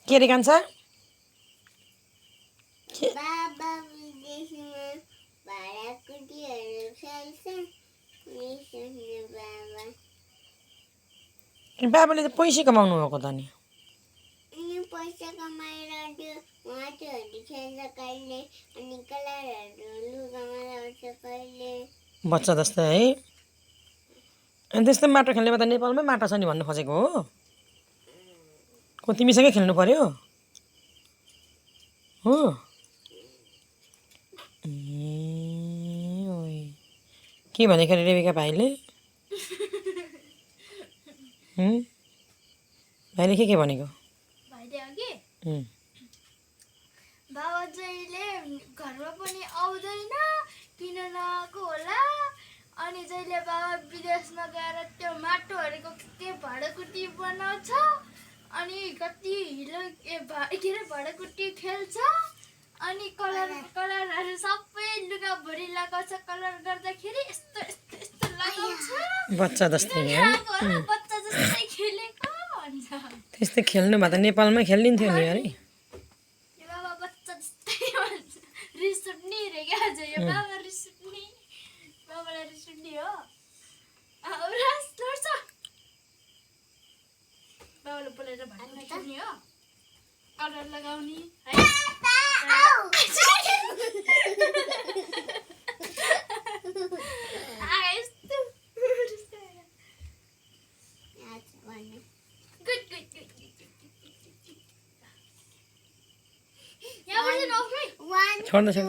के रे कान्छ बाबा विदेशमा भाडाकुटीहरू खेल्छन् नि सुन्नु बाबा बाबाले त पैसा कमाउनु भएको त नि अनि पैसा कमाएर त्यो माटोहरू खेल्छ कहिले अनि कलरहरू लुगामा लगाउँछ कहिले बच्चा जस्तै है अनि त्यस्तो माटो खेल्नेमा त नेपालमै माटो छ नि भन्नु खोजेको हो को तिमीसँगै खेल्नु पर्यो हो ओइ के भनेको रे रेबिका भाइले भाइले के भनेको भाइले अघि उम्, बाबा जहिले घरमा पनि आउँदैन किन नआएको होला अनि जहिले बाबा विदेशमा गएर त्यो माटोहरूको के भाँडाकुटी बनाउँछ अनि कति हिलो के अरे भाँडाकुटी खेल्छ अनि कलरहरू सबै लुगाभरि लगाउँछ कलर गर्दाखेरि यस्तो यस्तो यस्तो लगाउँछ बच्चा जस्तै है बच्चा जस्तै खेलेको भन्छ त्यस्तै खेल्नु भए त नेपालमै खेलिन्थ्यो नि अरे यो बाबा बच्चा जस्तै भन्छ रिस उठ्ने रे क्या आज यो बाबा रिस उठ्ने बाबालाई रिस उठ्ने हो रास लड्छ बाबाले बोलेर भाँडा खेल्ने हो कलर लगाउने है यस्तो गुड गुड गुड यहाँबाट नउठ्नु है One, छोड्दा two,